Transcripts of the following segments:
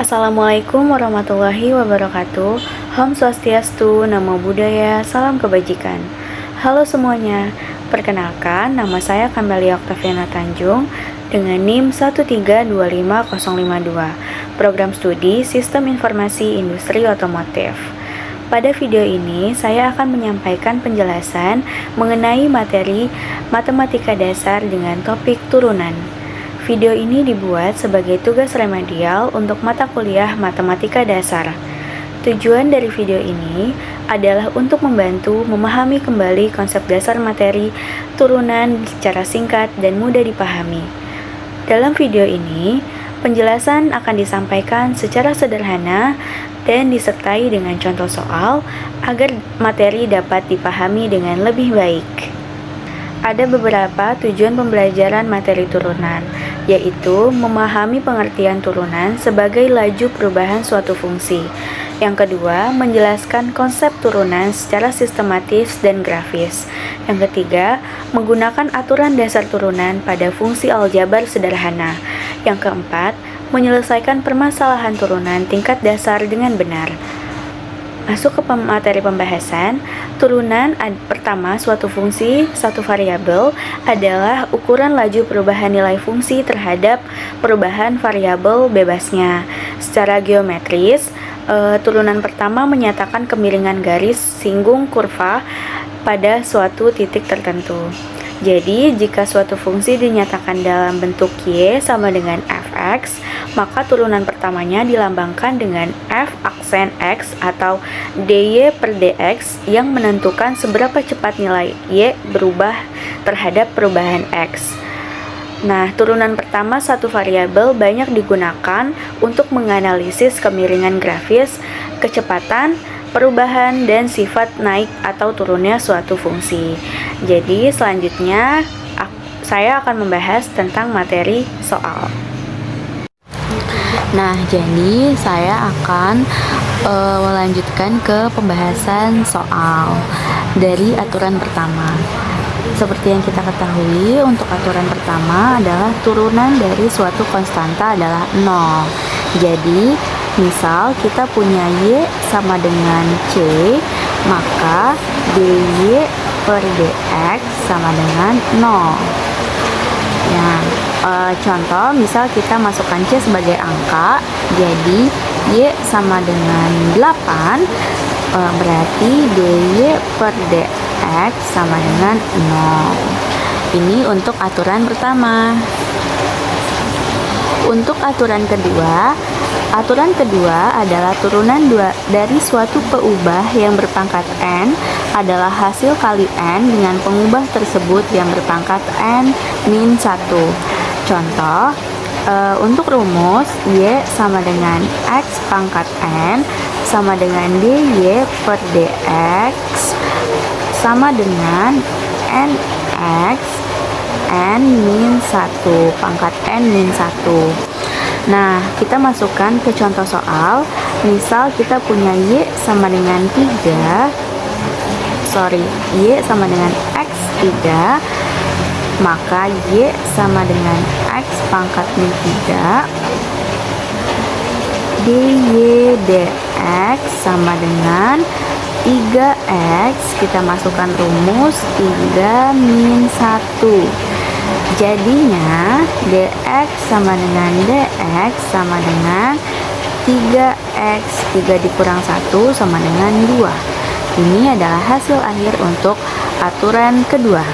Assalamualaikum warahmatullahi wabarakatuh. Om Swastiastu, Namo Buddhaya, salam kebajikan. Halo semuanya, perkenalkan nama saya Camelia Octaviana Tanjung dengan NIM 1325052, Program Studi Sistem Informasi Industri Otomotif. Pada video ini, saya akan menyampaikan penjelasan mengenai materi matematika dasar dengan topik turunan. Video ini dibuat sebagai tugas remedial untuk mata kuliah matematika dasar. Tujuan dari video ini adalah untuk membantu memahami kembali konsep dasar materi turunan secara singkat dan mudah dipahami. Dalam video ini, penjelasan akan disampaikan secara sederhana dan disertai dengan contoh soal agar materi dapat dipahami dengan lebih baik. Ada beberapa tujuan pembelajaran materi turunan, yaitu memahami pengertian turunan sebagai laju perubahan suatu fungsi. Yang kedua, menjelaskan konsep turunan secara sistematis dan grafis. Yang ketiga, menggunakan aturan dasar turunan pada fungsi aljabar sederhana. Yang keempat, menyelesaikan permasalahan turunan tingkat dasar dengan benar. Masuk ke materi pembahasan. Turunan pertama, suatu fungsi, satu variabel adalah ukuran laju perubahan nilai fungsi terhadap perubahan variabel bebasnya. Secara geometris, turunan pertama menyatakan kemiringan garis singgung kurva pada suatu titik tertentu. Jadi, jika suatu fungsi dinyatakan dalam bentuk y sama dengan fx, maka turunan pertamanya dilambangkan dengan f aksen x atau dy per dx yang menentukan seberapa cepat nilai y berubah terhadap perubahan x. Nah, turunan pertama satu variabel banyak digunakan untuk menganalisis kemiringan grafis, kecepatan, perubahan, dan sifat naik atau turunnya suatu fungsi. Jadi, selanjutnya saya akan membahas tentang materi soal. Nah, jadi saya akan melanjutkan ke pembahasan soal dari aturan pertama. Seperti yang kita ketahui, untuk aturan pertama adalah turunan dari suatu konstanta adalah 0. Jadi, misal kita punya y sama dengan c, maka dy per dx sama dengan 0. Nah, contoh, misal kita masukkan c sebagai angka, jadi y sama dengan 8, berarti dy per dx sama dengan 0. Ini untuk aturan pertama. Untuk aturan kedua adalah turunan dari suatu peubah yang berpangkat n adalah hasil kali n dengan pengubah tersebut yang berpangkat n min 1. Contoh, untuk rumus y sama dengan x pangkat n sama dengan dy per dx sama dengan nx n min 1 pangkat n min 1. Nah, kita masukkan ke contoh soal. Misal kita punya y sama dengan y sama dengan x 3, maka y sama dengan x pangkat min 3 dy dx sama dengan 3x, kita masukkan rumus 3 min 1. Jadinya dx sama dengan dx sama dengan 3x, 3 dikurang 1 sama dengan 2. Ini adalah hasil akhir untuk aturan kedua.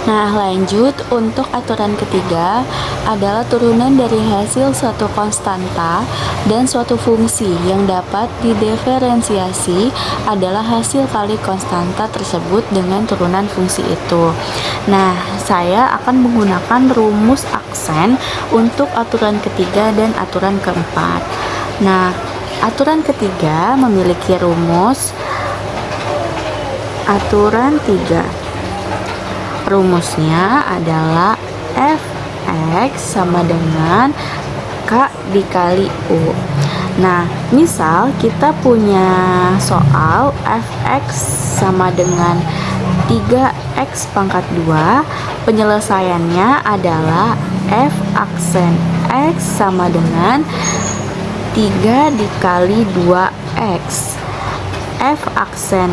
Nah, lanjut untuk aturan ketiga adalah turunan dari hasil suatu konstanta dan suatu fungsi yang dapat didiferensiasi adalah hasil kali konstanta tersebut dengan turunan fungsi itu. Nah, saya akan menggunakan rumus aksen untuk aturan ketiga dan aturan keempat. Nah, aturan ketiga memiliki rumus aturan 3. Rumusnya adalah fx sama dengan k dikali u. Nah, misal kita punya soal fx sama dengan 3x pangkat 2, penyelesaiannya adalah f aksen x sama dengan 3 dikali 2x. F aksen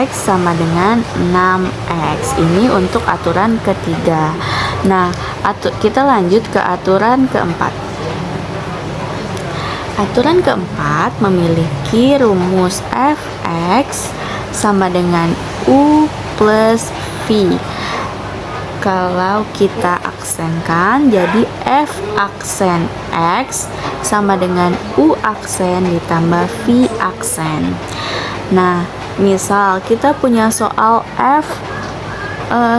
X sama dengan 6x. Ini untuk aturan ketiga. Nah, kita lanjut ke aturan keempat. Aturan keempat memiliki rumus Fx sama dengan U plus V. Kalau kita aksenkan, jadi F aksen X sama dengan U aksen ditambah V aksen. Nah, misal kita punya soal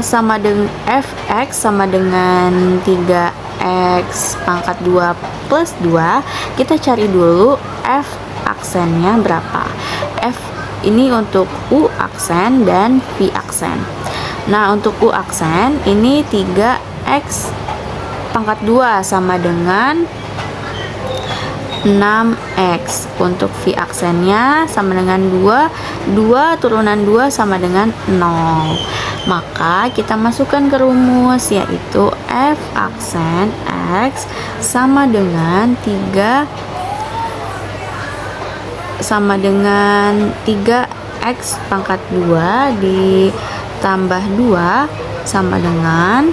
sama dengan Fx sama dengan 3x pangkat 2 plus 2, kita cari dulu F aksennya berapa. F ini untuk U aksen dan V aksen. Nah, untuk U aksen ini 3x pangkat 2 sama dengan 6x. Untuk V aksennya sama dengan 2 turunan 2 sama dengan 0. Maka kita masukkan ke rumus, yaitu F aksen X sama dengan 3x pangkat 2 ditambah 2 sama dengan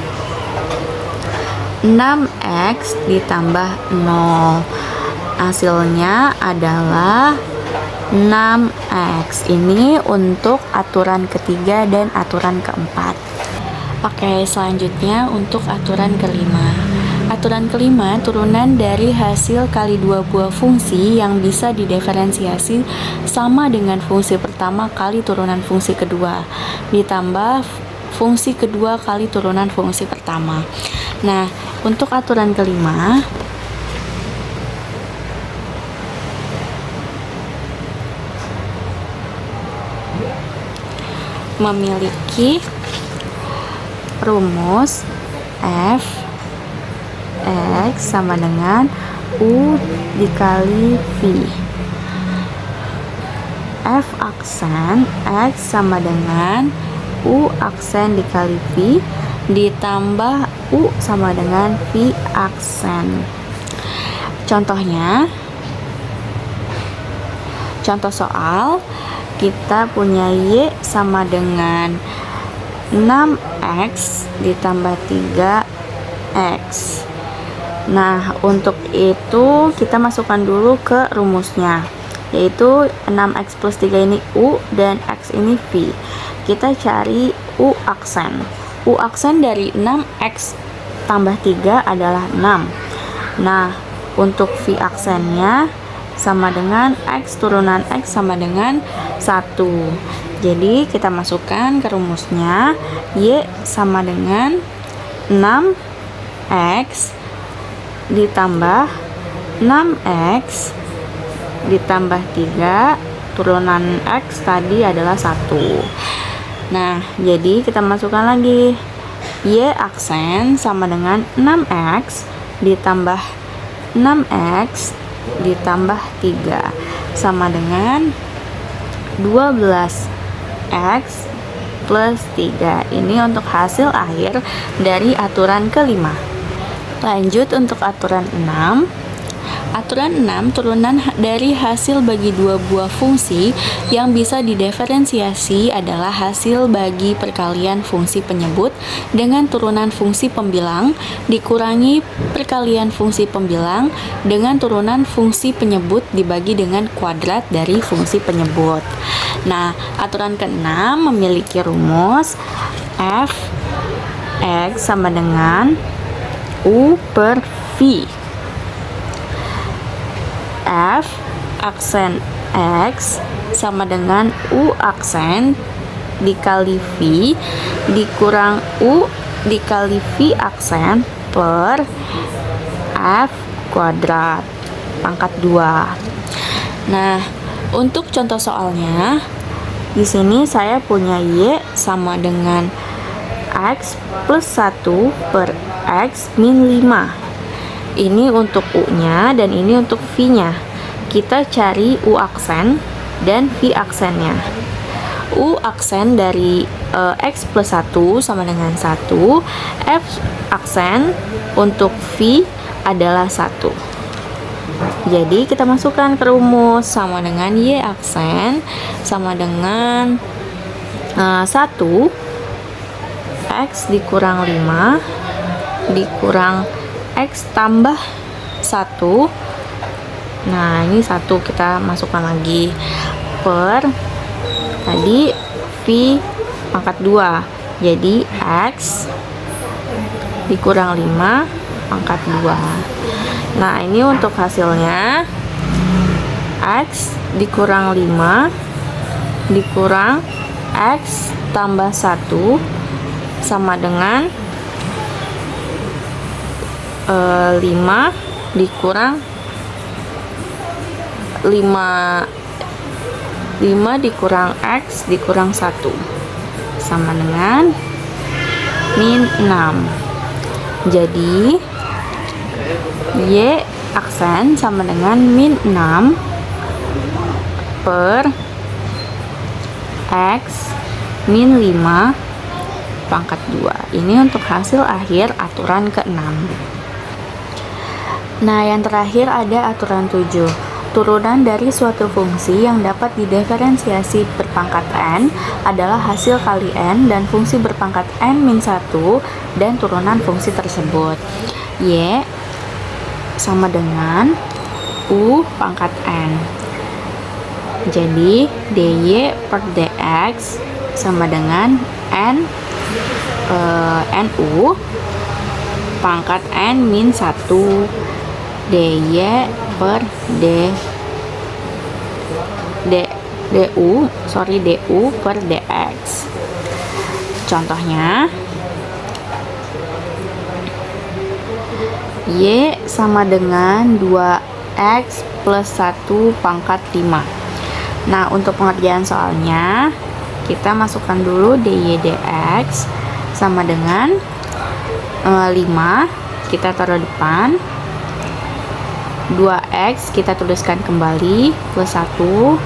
6x ditambah 0. Hasilnya adalah 6x. Ini untuk aturan ketiga dan aturan keempat. Oke, selanjutnya untuk aturan kelima. Aturan kelima, turunan dari hasil kali dua buah fungsi yang bisa didiferensiasi sama dengan fungsi pertama kali turunan fungsi kedua, ditambah fungsi kedua kali turunan fungsi pertama. Nah, untuk aturan kelima, memiliki rumus F X sama dengan U dikali V. F aksen X sama dengan U aksen dikali V ditambah U sama dengan V aksen. Contohnya, contoh soal, kita punya Y sama dengan 6x ditambah 3x. Nah, untuk itu kita masukkan dulu ke rumusnya, yaitu 6x plus 3 ini U dan x ini V. Kita cari U aksen. U aksen dari 6x tambah 3 adalah 6. Nah, untuk V aksennya sama dengan x turunan x sama dengan 1. Jadi kita masukkan ke rumusnya, Y sama dengan 6x ditambah 6x ditambah 3 turunan x tadi adalah 1. Nah, jadi kita masukkan lagi, Y aksen sama dengan 6x ditambah 6x ditambah 3 sama dengan 12x plus 3. Ini untuk hasil akhir dari aturan kelima. Lanjut untuk aturan 6. Aturan 6, turunan dari hasil bagi dua buah fungsi yang bisa didiferensiasi adalah hasil bagi perkalian fungsi penyebut dengan turunan fungsi pembilang dikurangi perkalian fungsi pembilang dengan turunan fungsi penyebut dibagi dengan kuadrat dari fungsi penyebut. Nah, aturan ke-6 memiliki rumus F X sama dengan U per V. F aksen X sama dengan U aksen dikali V dikurang U dikali V aksen per F kuadrat pangkat 2. Nah, untuk contoh soalnya, di sini saya punya Y sama dengan X plus 1 per X min 5. Ini untuk U-nya dan ini untuk V-nya. Kita cari U aksen dan V aksennya. U aksen dari X plus 1 sama dengan 1. F aksen untuk V adalah 1. Jadi kita masukkan ke rumus, sama dengan Y aksen sama dengan 1 X dikurang 5 dikurang X tambah 1. Nah, ini 1 kita masukkan lagi per tadi V pangkat 2. Jadi X dikurang 5 pangkat 2. Nah, ini untuk hasilnya X dikurang 5 dikurang X tambah 1 sama dengan 5 dikurang 5 dikurang X dikurang 1 sama dengan min 6. Jadi Y aksen sama dengan min 6 per X min 5 pangkat 2. Ini untuk hasil akhir aturan ke-6. Nah, yang terakhir ada aturan 7. Turunan dari suatu fungsi yang dapat didiferensiasi berpangkat n adalah hasil kali n dan fungsi berpangkat n-1 dan turunan fungsi tersebut. Y sama dengan U pangkat n. Jadi dy per dx sama dengan nu pangkat n min 1 dy per du per dx. Contohnya Y sama dengan 2x plus 1 pangkat 5. Nah, untuk pengerjaan soalnya kita masukkan dulu dy dx sama dengan 5 kita taruh depan, 2x kita tuliskan kembali plus 1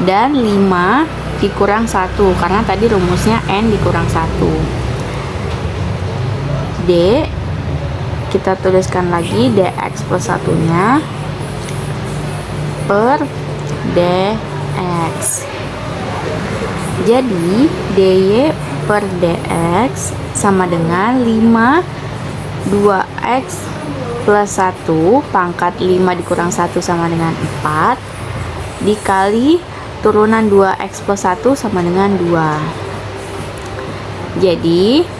dan 5 dikurang 1 karena tadi rumusnya n dikurang 1. D kita tuliskan lagi dx plus 1 nya per dx. Jadi dy per dx sama dengan 5 2x plus 1 pangkat 5 dikurang 1 sama dengan 4 dikali turunan 2x plus 1 sama dengan 2. Jadi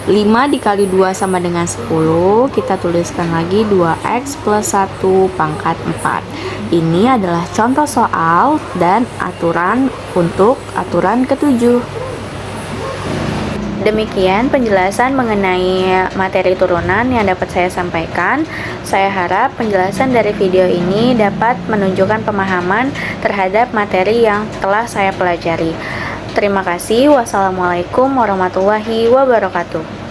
5 dikali 2 sama dengan 10, kita tuliskan lagi 2x plus 1 pangkat 4. Ini adalah contoh soal dan aturan untuk aturan ke-7. Demikian penjelasan mengenai materi turunan yang dapat saya sampaikan. Saya harap penjelasan dari video ini dapat menunjukkan pemahaman terhadap materi yang telah saya pelajari. Terima kasih. Wassalamualaikum warahmatullahi wabarakatuh.